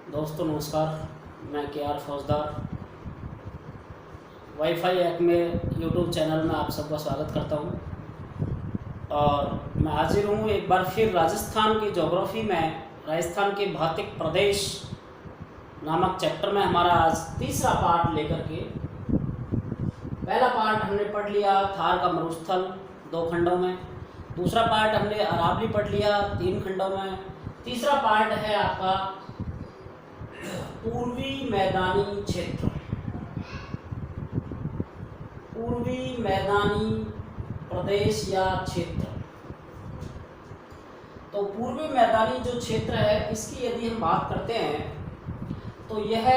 दोस्तों नमस्कार, मैं के.आर. फौजदार वाईफाई हैक में यूट्यूब चैनल में आप सबका स्वागत करता हूं। और मैं हाजिर हूं एक बार फिर राजस्थान की ज्योग्राफी में राजस्थान के भौतिक प्रदेश नामक चैप्टर में हमारा आज तीसरा पार्ट लेकर के। पहला पार्ट हमने पढ़ लिया थार का मरुस्थल 2 खंडों में, दूसरा पार्ट हमने अरावली पढ़ लिया 3 खंडों में, तीसरा पार्ट है आपका पूर्वी मैदानी क्षेत्र। पूर्वी मैदानी प्रदेश या क्षेत्र। तो पूर्वी मैदानी जो क्षेत्र है इसकी यदि हम बात करते हैं तो यह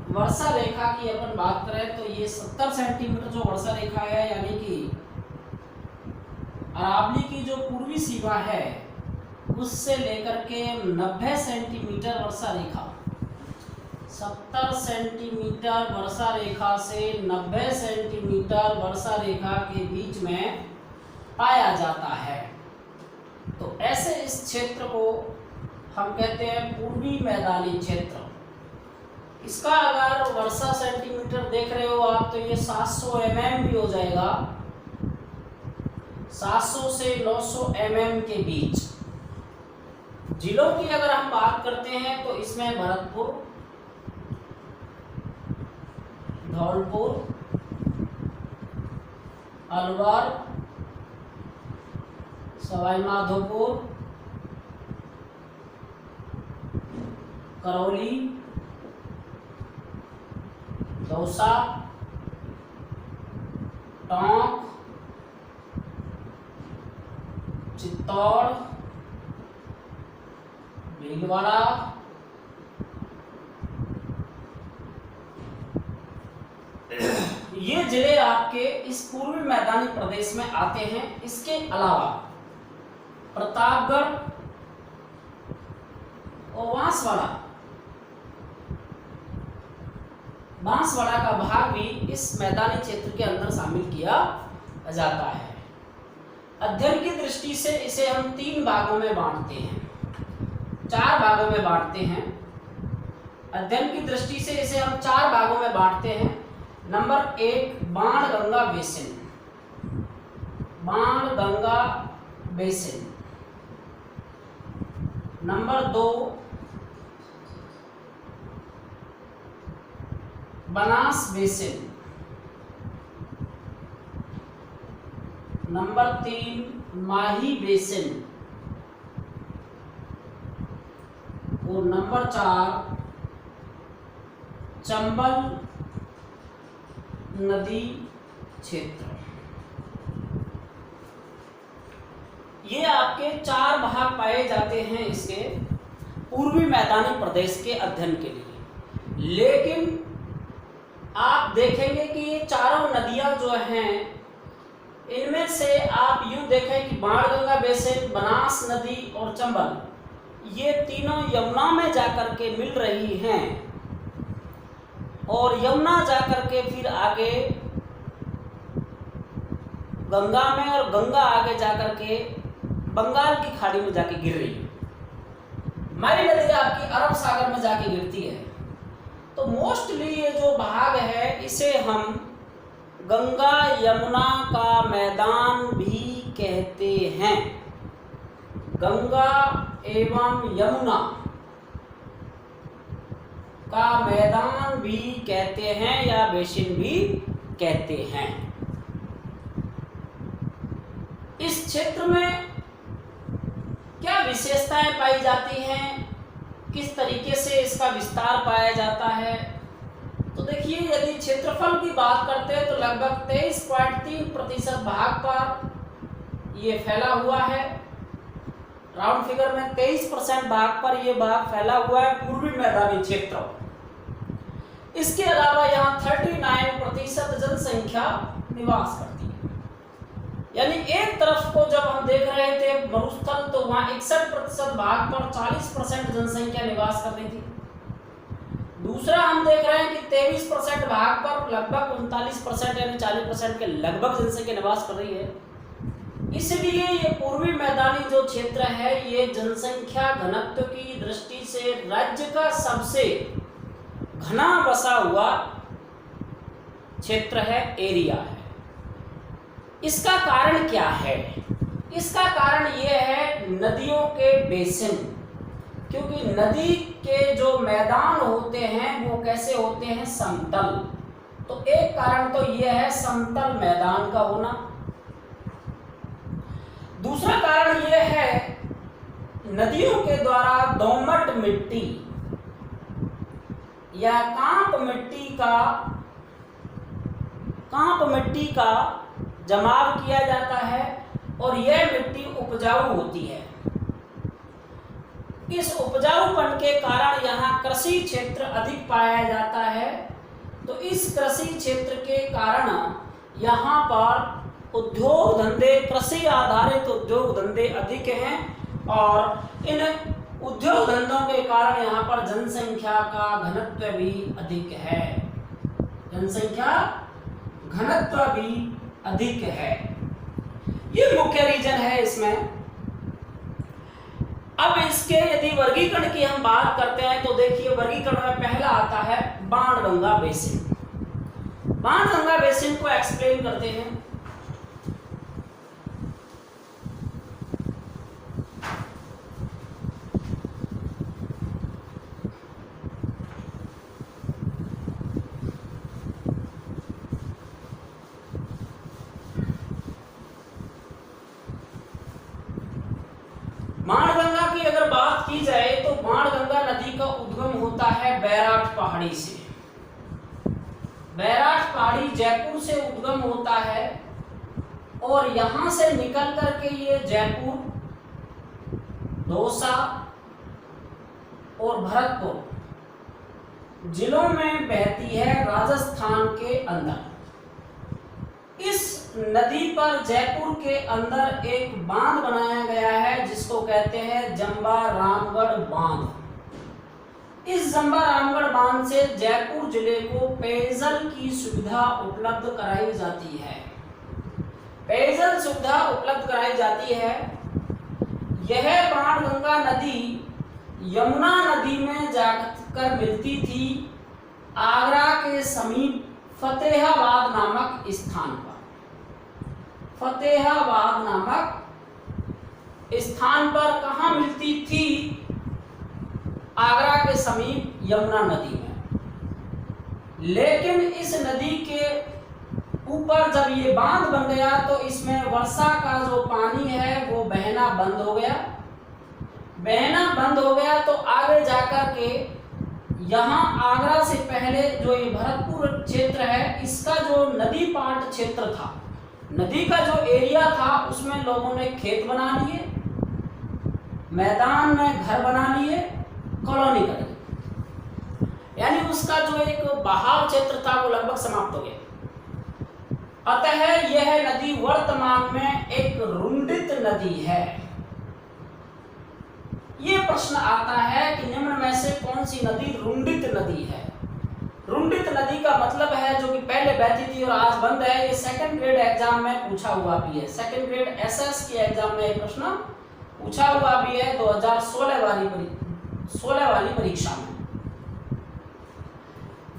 वर्षा रेखा की अपन बात करें तो ये 70 सेंटीमीटर जो वर्षा रेखा है, यानी कि अरावली की जो पूर्वी सीमा है उससे लेकर के 90 सेंटीमीटर वर्षा रेखा, 70 सेंटीमीटर वर्षा रेखा से 90 सेंटीमीटर वर्षा रेखा के बीच में पाया जाता है। तो ऐसे इस क्षेत्र को हम कहते हैं पूर्वी मैदानी क्षेत्र। इसका अगर वर्षा सेंटीमीटर देख रहे हो आप तो ये 700 mm भी हो जाएगा, 700 से 900 mm के बीच। जिलों की अगर हम बात करते हैं तो इसमें भरतपुर, धौलपुर, अलवर, सवाई माधोपुर, करौली, दौसा, टोंक, चित्तौड़, भीलवाड़ा, ये जिले आपके इस पूर्वी मैदानी प्रदेश में आते हैं। इसके अलावा प्रतापगढ़ और बांसवाड़ा का भाग भी इस मैदानी क्षेत्र के अंदर शामिल किया जाता है। अध्ययन की दृष्टि से इसे हम 3 भागों में बांटते हैं, 4 भागों में बांटते हैं। अध्ययन की दृष्टि से इसे हम 4 भागों में बांटते हैं। Number 1 Banganga basin, Banganga basin. Number 2 Banas basin. Number 3 माही बेसिन। और नंबर 4 चंबल नदी क्षेत्र। ये आपके 4 भाग पाए जाते हैं इसके पूर्वी मैदानी प्रदेश के अध्ययन के लिए। लेकिन आप देखेंगे कि ये चारों नदियां जो हैं इनमें से आप यूं देखें कि बाणगंगा बेसिन, बनास नदी और चंबल, ये तीनों यमुना में जाकर के मिल रही हैं और यमुना जाकर के फिर आगे गंगा में और गंगा आगे जाकर के बंगाल की खाड़ी में जाके गिर रही है। माई नदी आपकी अरब सागर में जाके गिरती है। तो मोस्टली ये जो भाग है इसे हम गंगा यमुना का मैदान भी कहते हैं। गंगा एवं यमुना का मैदान भी कहते हैं या बेसिन भी कहते हैं। इस क्षेत्र में क्या विशेषताएं पाई जाती हैं, किस तरीके से इसका विस्तार पाया जाता है, तो देखिए यदि क्षेत्रफल की बात करते हैं तो लगभग 23.3% भाग पर ये फैला हुआ है। राउंड फिगर में 23% भाग पर यह भाग फैला हुआ है पूर्वी मैदानी क्षेत्र। इसके अलावा यहाँ 39% जनसंख्या निवास करती है। यानी एक तरफ को जब हम देख रहे थे मरुस्थल तो वहाँ 61% भाग पर 40% जनसंख्या निवास कर रही थी। दूसरा हम देख रहे हैं कि 23% भाग पर लगभग 39% यानी 40% के लगभग जनसंख्या निवास कर रही है। इसलिए ये पूर्वी मैदानी जो क्षेत्र है ये जनसंख्या घनत्व की दृष्टि से राज्य का सबसे घना बसा हुआ क्षेत्र है, एरिया है। इसका कारण क्या है? इसका कारण ये है नदियों के बेसिन, क्योंकि नदी के जो मैदान होते हैं वो कैसे होते हैं? समतल। तो एक कारण तो ये है समतल मैदान का होना। दूसरा कारण ये है नदियों के द्वारा दोमट मिट्टी या कांप मिट्टी का जमाव किया जाता है और यह मिट्टी उपजाऊ होती है। इस उपजाऊपन के कारण यहाँ कृषि क्षेत्र अधिक पाया जाता है। तो इस कृषि क्षेत्र के कारण यहाँ पर उद्योग धंधे, कृषि आधारित उद्योग धंधे अधिक हैं और इन उद्योग धंधों के कारण यहाँ पर जनसंख्या का घनत्व भी अधिक है। जनसंख्या घनत्व भी अधिक है। ये मुख्य रीजन है इसमें। अब इसके यदि वर्गीकरण की हम बात करते हैं तो देखिए वर्गीकरण में पहला आता है बाणगंगा बेसिन। बाणगंगा बेसिन को एक्सप्लेन करते हैं। बाणगंगा की अगर बात की जाए तो बाणगंगा नदी का उद्गम होता है बैराठ पहाड़ी से। बैराठ पहाड़ी जयपुर से उद्गम होता है और यहां से निकल करके ये जयपुर, दौसा और भरतपुर जिलों में बहती है राजस्थान के अंदर। इस नदी पर जयपुर के अंदर एक बांध बनाया गया है जिसको कहते हैं जंबा रामगढ़ बांध। इस जंबा रामगढ़ बांध से जयपुर जिले को पेयजल की सुविधा उपलब्ध कराई जाती है। पेयजल सुविधा उपलब्ध कराई जाती है। यह बाणगंगा नदी यमुना नदी में जाकर मिलती थी आगरा के समीप फतेहाबाद नामक स्थान पर। फतेहाबाद नामक स्थान पर कहाँ मिलती थी? आगरा के समीप यमुना नदी में। लेकिन इस नदी के ऊपर जब ये बांध बन गया तो इसमें वर्षा का जो पानी है वो बहना बंद हो गया। बहना बंद हो गया तो आगे जाकर के यहाँ आगरा से पहले जो ये भरतपुर क्षेत्र है इसका जो नदी पाट क्षेत्र था, नदी का जो एरिया था उसमें लोगों ने खेत बना लिए, मैदान में घर बना लिए, कॉलोनी कर ली, यानी उसका जो एक बहाव क्षेत्र था वो लगभग समाप्त हो गया। अतः यह नदी वर्तमान में एक रुंडित नदी है। ये प्रश्न आता है कि निम्न में से कौन सी नदी रुंडित नदी है? रुंडित नदी का मतलब है जो कि पहले बहती थी और आज बंद है। ये सेकंड ग्रेड एग्जाम में पूछा हुआ भी है। सेकंड ग्रेड एसएस के एग्जाम में ये प्रश्न पूछा हुआ भी है 2016 वाली परीक्षा में।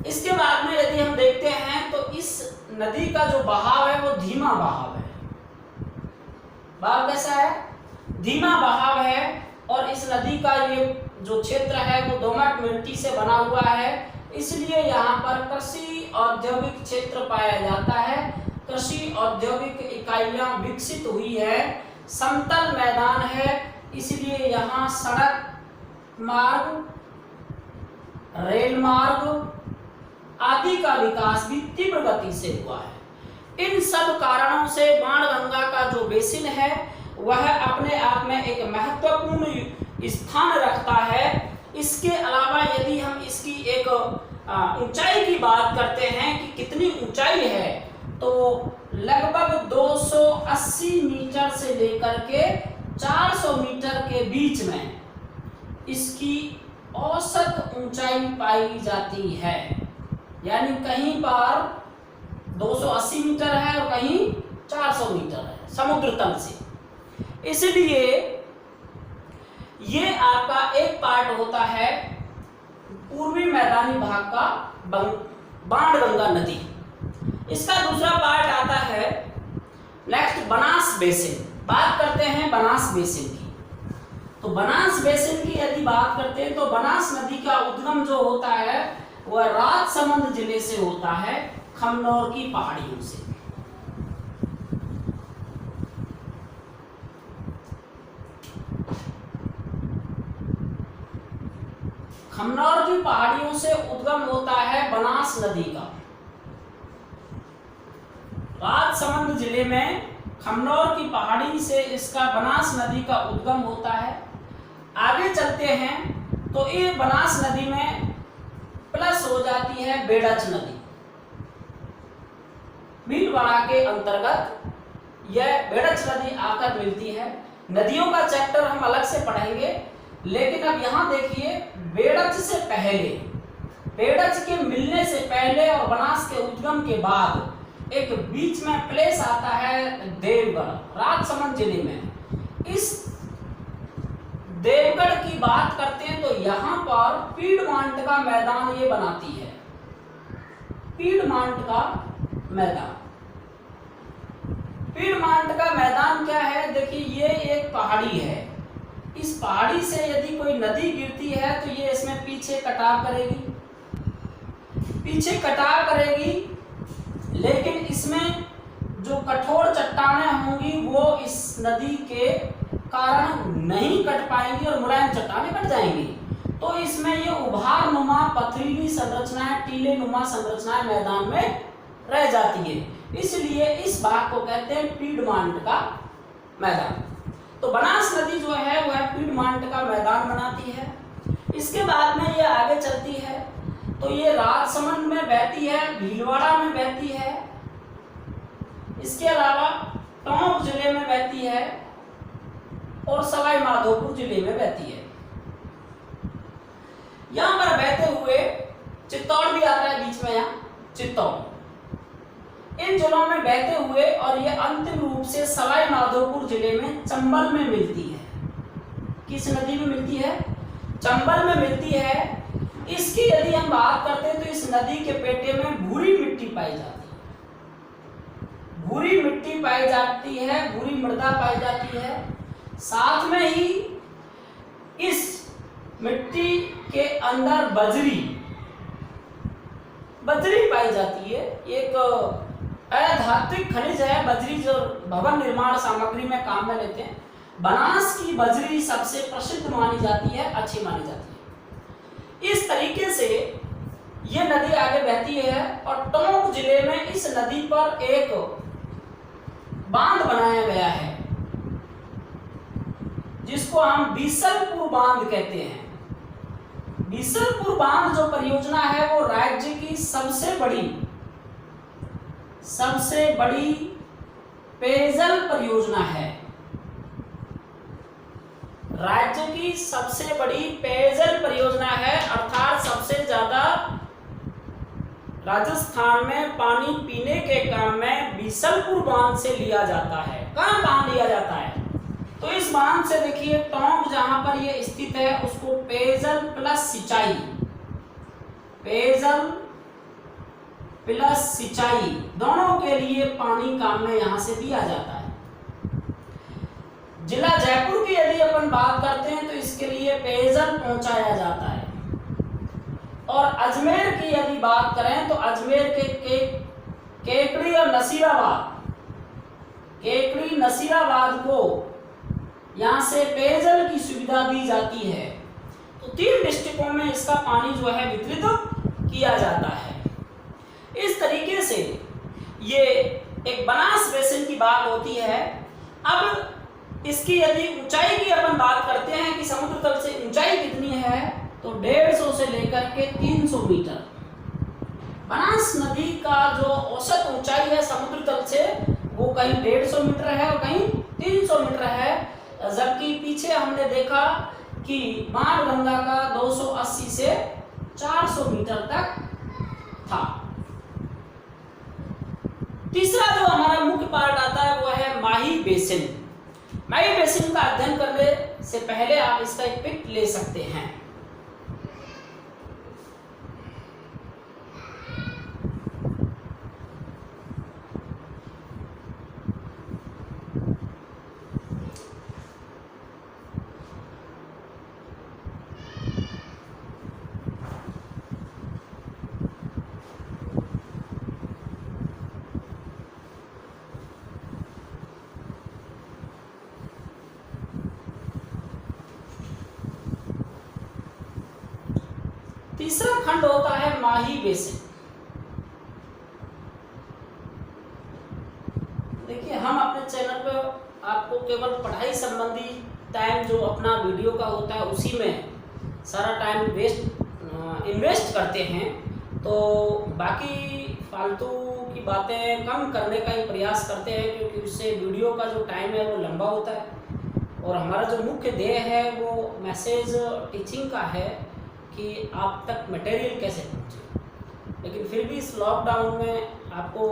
इसके बाद में यदि हम देखते हैं तो इस नदी का जो बहाव है वो धीमा बहाव है। बहाव कैसा है? धीमा बहाव है। और इस नदी का ये जो क्षेत्र है वो दोमट मिट्टी से बना हुआ है, इसलिए यहाँ पर कृषि औद्योगिक क्षेत्र पाया जाता है। कृषि औद्योगिक इकाइयाँ विकसित हुई है। समतल मैदान है, इसलिए यहाँ सड़क मार्ग, रेल मार्ग आदि का विकास भी तीव्र गति से हुआ है। इन सब कारणों से बाणगंगा का जो बेसिन है वह अपने आप में एक महत्वपूर्ण स्थान रखता है। इसके अलावा यदि हम इसकी एक ऊंचाई की बात करते हैं कि कितनी ऊंचाई है, तो लगभग 280 मीटर से लेकर के 400 मीटर के बीच में इसकी औसत ऊंचाई पाई जाती है। यानी कहीं पर 280 मीटर है और कहीं 400 मीटर है। समुद्र तल से। इसलिए ये आपका एक पार्ट होता है पूर्वी मैदानी भाग का बाणगंगा नदी। इसका दूसरा पार्ट आता है नेक्स्ट बनास बेसिन। बात करते हैं बनास बेसिन की। तो बनास बेसिन की यदि बात करते हैं तो बनास नदी का उद्गम जो होता है वह राजसमंद जिले से होता है, खमनौर की पहाड़ियों से। खमनौर की पहाड़ियों से उद्गम होता है बनास नदी का। राजसमंद जिले में खमनौर की पहाड़ी से इसका बनास नदी का उद्गम होता है। आगे चलते हैं तो ये बनास नदी में प्लस हो जाती है बेड़च नदी। भीलवाड़ा के अंतर्गत यह बेड़च नदी आकर मिलती है। नदियों का चैप्टर हम अलग से पढ़ेंगे, लेकिन अब यहाँ देखिए बेड़च से पहले, बेड़च के मिलने से पहले और बनास के उद्गम के बाद एक बीच में प्लेस आता है देवगढ़, राजसमंद जिले में। इस देवगढ़ की बात करते हैं तो यहाँ पर पीडमांट का मैदान ये बनाती है। पीडमांट का मैदान, पीडमांट का मैदान क्या है? देखिए ये एक पहाड़ी है। इस पहाड़ी से यदि कोई नदी गिरती है तो ये इसमें पीछे कटाव करेगी, पीछे कटाव करेगी, लेकिन इसमें जो कठोर चट्टानें होंगी वो इस नदी के कारण नहीं कट पाएंगी और मुलायम चट्टानें कट जाएंगी। तो इसमें ये उभार नुमा पथरीली संरचनाएं, टीले नुमा संरचनाएं मैदान में रह जाती है। इसलिए इस भाग को कहते हैं पीडमांट का मैदान। तो बनास नदी जो है वह पीडमांट का मैदान बनाती है। इसके बाद में ये आगे चलती है तो ये राजसमंद में बहती है, भीलवाड़ा में बहती है, इसके अलावा टोंक जिले में बहती है और सवाई माधोपुर जिले में बहती है। यहां पर बहते हुए चित्तौड़ भी आता है बीच में, यहाँ चित्तौड़। इन जिलों में बहते हुए और ये अंतिम रूप से सवाई माधोपुर जिले में चंबल में मिलती है। किस नदी में मिलती है? चंबल में मिलती है। इसकी यदि हम बात करते हैं तो इस नदी के पेटे में भूरी मिट्टी पाई जाती है, भूरी मिट्टी पाई जाती है, भूरी मृदा पाई जाती है। साथ में ही इस मिट्टी के अंदर बजरी पाई जाती है। एक अधात्विक खनिज है बजरी, जो भवन निर्माण सामग्री में काम में लेते हैं। बनास की बजरी सबसे प्रसिद्ध मानी जाती है, अच्छी मानी जाती है। इस तरीके से ये नदी आगे बहती है और टोंक जिले में इस नदी पर एक बांध बनाया गया है जिसको हम बीसलपुर बांध कहते हैं। बीसलपुर बांध जो परियोजना है वो राज्य की सबसे बड़ी पेयजल परियोजना है। राज्य की सबसे बड़ी पेयजल परियोजना है, अर्थात सबसे ज्यादा राजस्थान में पानी पीने के काम में बीसलपुर बांध से लिया जाता है। कहाँ लिया जाता है? तो इस बांध से देखिए टोंक जहां पर ये स्थित है उसको पेयजल प्लस सिंचाई, पेयजल प्लस सिंचाई दोनों के लिए पानी काम में यहां से दिया जाता है। जिला जयपुर की यदि अपन बात करते हैं तो इसके लिए पेयजल पहुंचाया जाता है। और अजमेर की यदि बात करें तो अजमेर के केकड़ी और नसीराबाद को यहां से पेयजल की सुविधा दी जाती है। तो 3 डिस्ट्रिक्टों में इसका पानी जो है वितरित किया जाता है। इस तरीके से ये एक बनास बेसिन की बात होती है। अब इसकी यदि ऊंचाई की अपन बात करते हैं कि समुद्र तल से ऊंचाई कितनी है, तो 150 से लेकर के 300 मीटर। बनास नदी का जो औसत ऊंचाई है समुद्र तल से वो कहीं 150 मीटर है और कहीं 300 मीटर है, जबकि पीछे हमने देखा कि बाणगंगा का 280 से 400 मीटर तक था। तीसरा जो हमारा मुख्य पार्ट आता है वो है माही बेसिन। माही बेसिन का अध्ययन करने से पहले आप इसका एक पिक ले सकते हैं। तीसरा खंड होता है माही बेसिन। देखिए, हम अपने चैनल पर आपको केवल पढ़ाई संबंधी टाइम जो अपना वीडियो का होता है उसी में सारा टाइम इन्वेस्ट करते हैं, तो बाकी फालतू की बातें कम करने का ही प्रयास करते हैं, क्योंकि उससे वीडियो का जो टाइम है वो लंबा होता है और हमारा जो मुख्य ध्येय है वो मैसेज टीचिंग का है कि आप तक मटेरियल कैसे पहुँचे। लेकिन फिर भी इस लॉकडाउन में आपको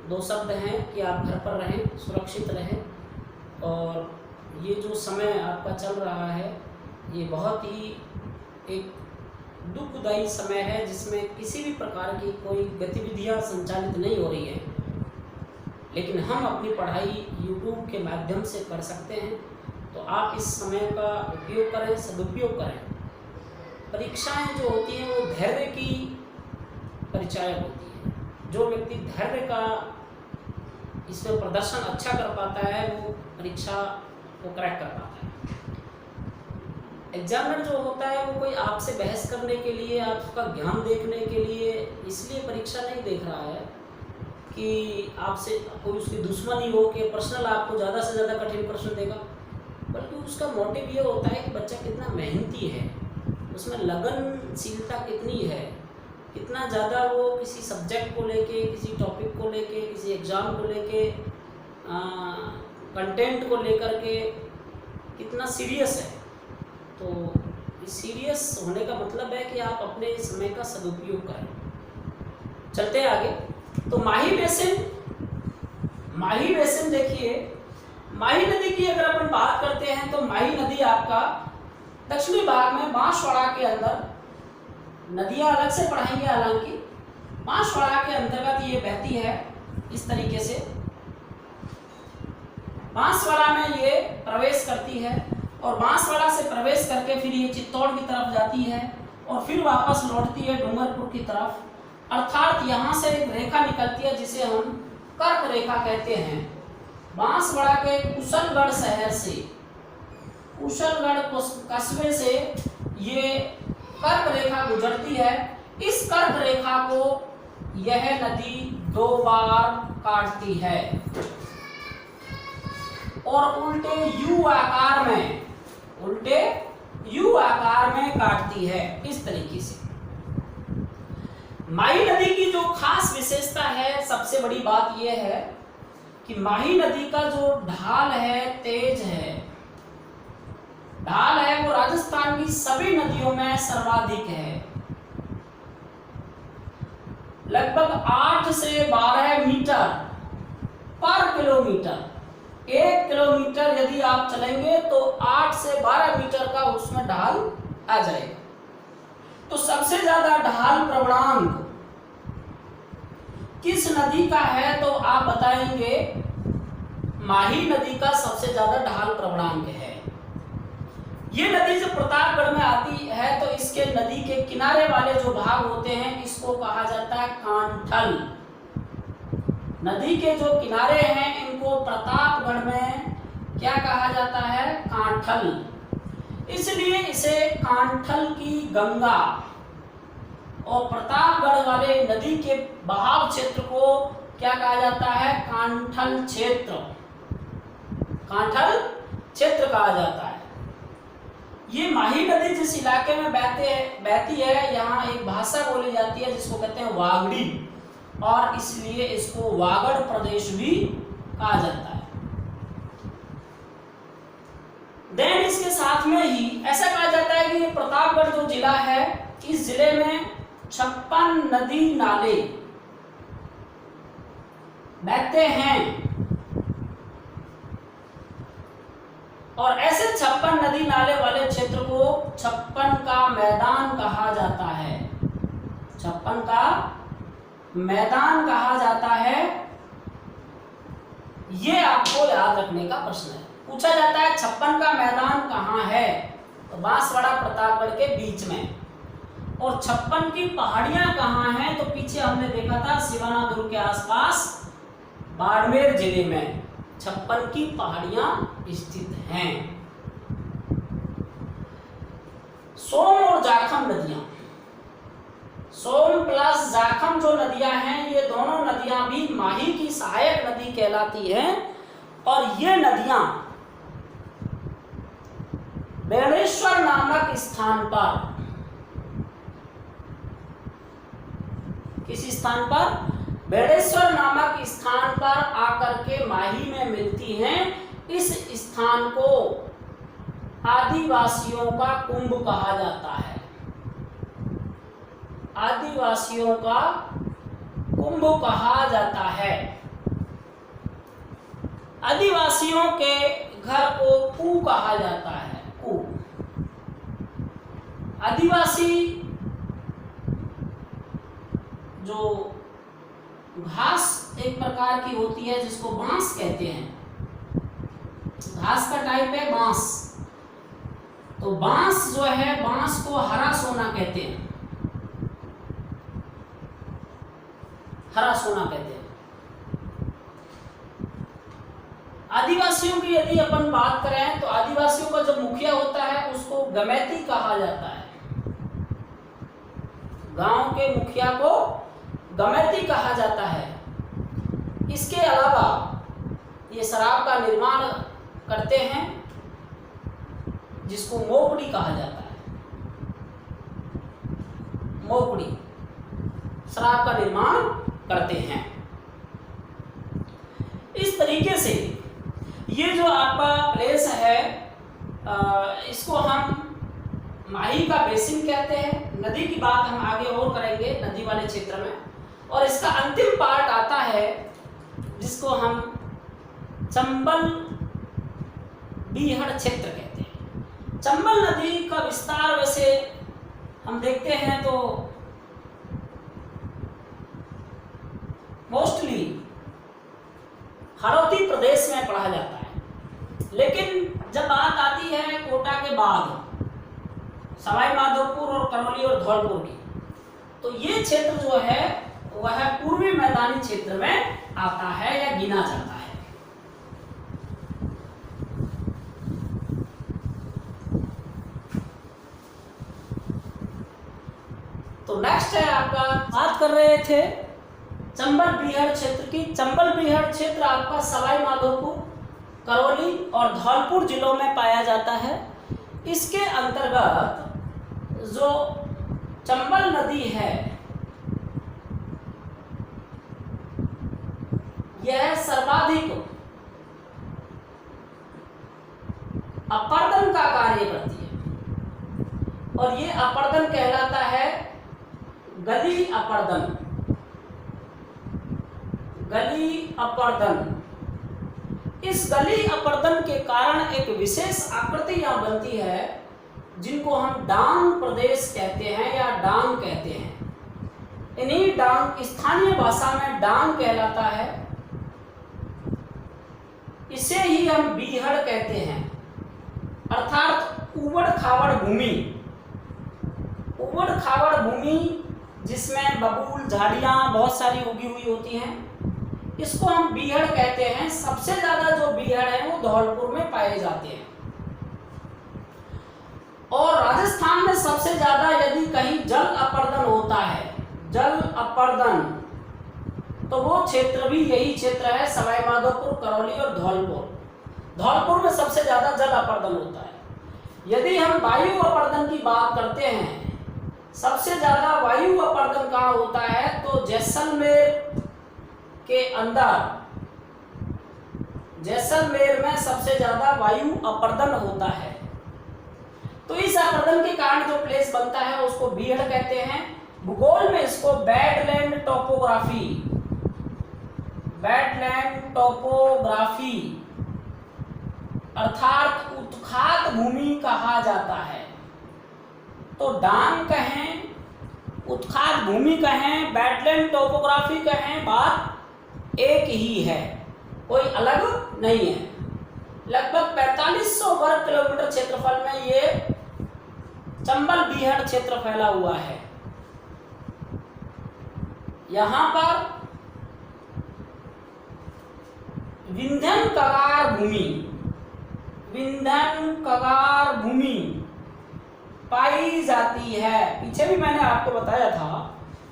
दो शब्द हैं कि आप घर पर रहें, सुरक्षित रहें, और ये जो समय आपका चल रहा है ये बहुत ही एक दुखदायी समय है, जिसमें किसी भी प्रकार की कोई गतिविधियां संचालित नहीं हो रही है, लेकिन हम अपनी पढ़ाई YouTube के माध्यम से कर सकते हैं। तो आप इस समय का उपयोग करें, सदुपयोग करें। परीक्षाएं जो होती हैं वो धैर्य की परिचायक होती है। जो व्यक्ति धैर्य का इसमें प्रदर्शन अच्छा कर पाता है वो परीक्षा को क्रैक कर पाता है। एग्जामिनर जो होता है वो कोई आपसे बहस करने के लिए, आपका ज्ञान देखने के लिए इसलिए परीक्षा नहीं देख रहा है कि आपसे कोई उसकी दुश्मनी हो कि पर्सनल आपको ज़्यादा से ज़्यादा कठिन प्रश्न देगा, बल्कि उसका मोटिव ये होता है कि बच्चा कितना मेहनती है, उसमें लगनशीलता कितनी है, कितना ज़्यादा वो किसी सब्जेक्ट को लेके, किसी टॉपिक को लेके, किसी एग्ज़ाम को लेके, कंटेंट को लेकर के कितना सीरियस है। तो इस सीरियस होने का मतलब है कि आप अपने समय का सदुपयोग करें। चलते हैं आगे। तो माही बेसिन देखिए, माही नदी की अगर अपन बात करते हैं तो माही नदी आपका दक्षिणी भाग में बांसवाड़ा के अंदर, नदियां अलग से पढ़ाएंगे हालांकि, बांसवाड़ा के अंतर्गत ये बहती है इस तरीके से। बांसवाड़ा में ये प्रवेश करती है और बांसवाड़ा से प्रवेश करके फिर ये चित्तौड़ की तरफ जाती है और फिर वापस लौटती है डूंगरपुर की तरफ। अर्थात यहाँ से एक रेखा निकलती है जिसे हम कर्क रेखा कहते हैं। बांसवाड़ा के कुशलगढ़ शहर से, कुशलगढ़ कस्बे से ये कर्क रेखा गुजरती है। इस कर्क रेखा को यह नदी दो बार काटती है और उल्टे यू आकार में काटती है इस तरीके से। माही नदी की जो खास विशेषता है, सबसे बड़ी बात यह है कि माही नदी का जो ढाल है तेज है। ढाल है वो राजस्थान की सभी नदियों में सर्वाधिक है। लगभग 8 से 12 मीटर पर किलोमीटर। 1 किलोमीटर यदि आप चलेंगे तो 8 से 12 मीटर का उसमें ढाल आ जाएगा। तो सबसे ज्यादा ढाल प्रवणांक किस नदी का है तो आप बताएंगे माही नदी का सबसे ज्यादा ढाल प्रवणांक है। ये नदी जब प्रतापगढ़ में आती है तो इसके नदी के किनारे वाले जो भाग होते हैं इसको कहा जाता है कांठल। नदी के जो किनारे हैं इनको प्रतापगढ़ में क्या कहा जाता है? कांठल। इसलिए इसे कांठल की गंगा और प्रतापगढ़ वाले नदी के बहाव क्षेत्र को क्या कहा जाता है? कांठल क्षेत्र। कांठल क्षेत्र कहा जाता है। ये माही नदी जिस इलाके में बहती है यहाँ एक भाषा बोली जाती है जिसको कहते हैं वागड़ी, और इसलिए इसको वागड़ प्रदेश भी कहा जाता है। देन इसके साथ में ही ऐसा कहा जाता है कि प्रतापगढ़ जो जिला है इस जिले में 56 नदी नाले बहते हैं। और ऐसे 56 नदी नाले वाले क्षेत्र को 56 का मैदान कहा जाता है। 56 का मैदान कहा जाता है। ये आपको याद रखने का प्रश्न है। पूछा जाता है 56 का मैदान कहाँ है, तो बांसवाड़ा प्रतापगढ़ के बीच में। और 56 की पहाड़ियां कहाँ हैं, तो पीछे हमने देखा था सिवाना दुर्ग के आसपास बाड़मेर जिले में 56 की पहाड़ियां स्थित हैं। सोम और जाखम नदियां, सोम प्लस जाखम जो नदियां हैं, ये दोनों नदियां भी माही की सहायक नदी कहलाती हैं। और ये नदियां बेणेश्वर नामक स्थान पर, किस स्थान पर, बेणेश्वर नामक स्थान पर आकर के माही में मिलती हैं। इस स्थान को आदिवासियों का कुंभ कहा जाता है। आदिवासियों का कुंभ कहा जाता है। आदिवासियों के घर को कू कहा जाता है। कू, आदिवासी जो घास एक प्रकार की होती है जिसको बांस कहते हैं, घास का टाइप है बांस। तो बांस जो है, बांस को हरा सोना कहते हैं, हरा सोना कहते हैं। आदिवासियों की यदि अपन बात करें तो आदिवासियों का जो मुखिया होता है उसको गमैती कहा जाता है। गांव के मुखिया को गमैती कहा जाता है। इसके अलावा ये शराब का निर्माण करते हैं जिसको मोकड़ी कहा जाता है। मोकड़ी शराब का निर्माण करते हैं। इस तरीके से ये जो आपका प्लेस है, इसको हम माही का बेसिन कहते हैं। नदी की बात हम आगे और करेंगे नदी वाले क्षेत्र में। और इसका अंतिम पार्ट आता है जिसको हम चंबल बीहड़ क्षेत्र कहते हैं। चंबल नदी का विस्तार वैसे हम देखते हैं तो मोस्टली हाड़ौती प्रदेश में पढ़ा जाता है, लेकिन जब बात आती है कोटा के बाद सवाई माधोपुर और करौली और धौलपुर की, तो ये क्षेत्र जो है वह पूर्वी मैदानी क्षेत्र में आता है या गिना जाता है। तो नेक्स्ट है आपका, बात कर रहे थे चंबल बीहड़ क्षेत्र की। चंबल बीहड़ क्षेत्र आपका सवाई माधोपुर, करौली और धौलपुर जिलों में पाया जाता है। इसके अंतर्गत जो चंबल नदी है यह सर्वाधिक अपर्दन का कार्य करती है और ये अपर्दन कहलाता है गली अपर्दन। गली अपर्दन, इस गली अपर्दन के कारण एक विशेष आकृति यहाँ बनती है जिनको हम डांग प्रदेश कहते हैं या डांग कहते हैं। इन्हीं डांग, स्थानीय भाषा में डांग कहलाता है। इसे ही हम बीहड़ कहते हैं, अर्थात उबड़ खाबड़ भूमि। उबड़ खाबड़ भूमि जिसमें बबूल झाड़ियां बहुत सारी उगी हुई होती हैं, इसको हम बीहड़ कहते हैं। सबसे ज्यादा जो बीहड़ है वो धौलपुर में पाए जाते हैं। और राजस्थान में सबसे ज्यादा यदि कहीं जल अपर्दन होता है, जल अपर्दन, तो वो क्षेत्र भी यही क्षेत्र है, सवाई माधोपुर, करौली और धौलपुर। धौलपुर में सबसे ज्यादा जल अपर्दन होता है। यदि हम वायु अपर्दन की बात करते हैं, सबसे ज्यादा वायु अपर्दन कहाँ होता है, तो जैसलमेर के अंदर, जैसलमेर में सबसे ज्यादा वायु अपर्दन होता है। तो इस अपर्दन के कारण जो प्लेस बनता है उसको बीहड़ कहते हैं। भूगोल में इसको बैडलैंड टोपोग्राफी, बैडलैंड टोपोग्राफी अर्थात उत्खात भूमि कहा जाता है। तो डांग कहें, उत्खात भूमि कहें, वेटलैंड टोपोग्राफी कहें, बात एक ही है, कोई अलग नहीं है। लगभग 4500 वर्ग किलोमीटर क्षेत्रफल में ये चंबल बीहड़ क्षेत्र फैला हुआ है। यहां पर विंध्यन कगार भूमि, विंध्यन कगार भूमि पाई जाती है। पीछे भी मैंने आपको बताया था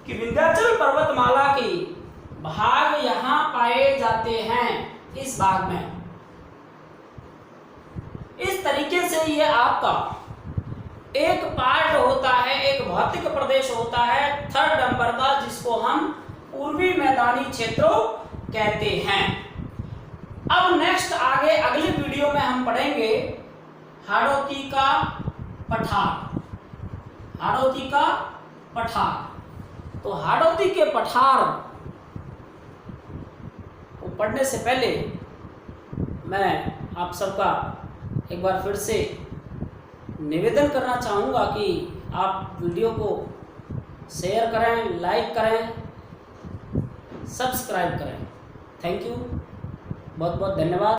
कि विंध्याचल पर्वतमाला के भाग यहां पाए जाते हैं, इस भाग में। इस तरीके से ये आपका एक पार्ट होता है, एक भौतिक प्रदेश होता है 3rd नंबर का, जिसको हम पूर्वी मैदानी क्षेत्रों कहते हैं। अब नेक्स्ट आगे अगली वीडियो में हम पढ़ेंगे हाड़ौती का पठार, हाड़ौती का पठार। तो हाड़ौती के पठार को पढ़ने से पहले मैं आप सबका एक बार फिर से निवेदन करना चाहूँगा कि आप वीडियो को शेयर करें, लाइक करें, सब्सक्राइब करें। थैंक यू, बहुत बहुत धन्यवाद।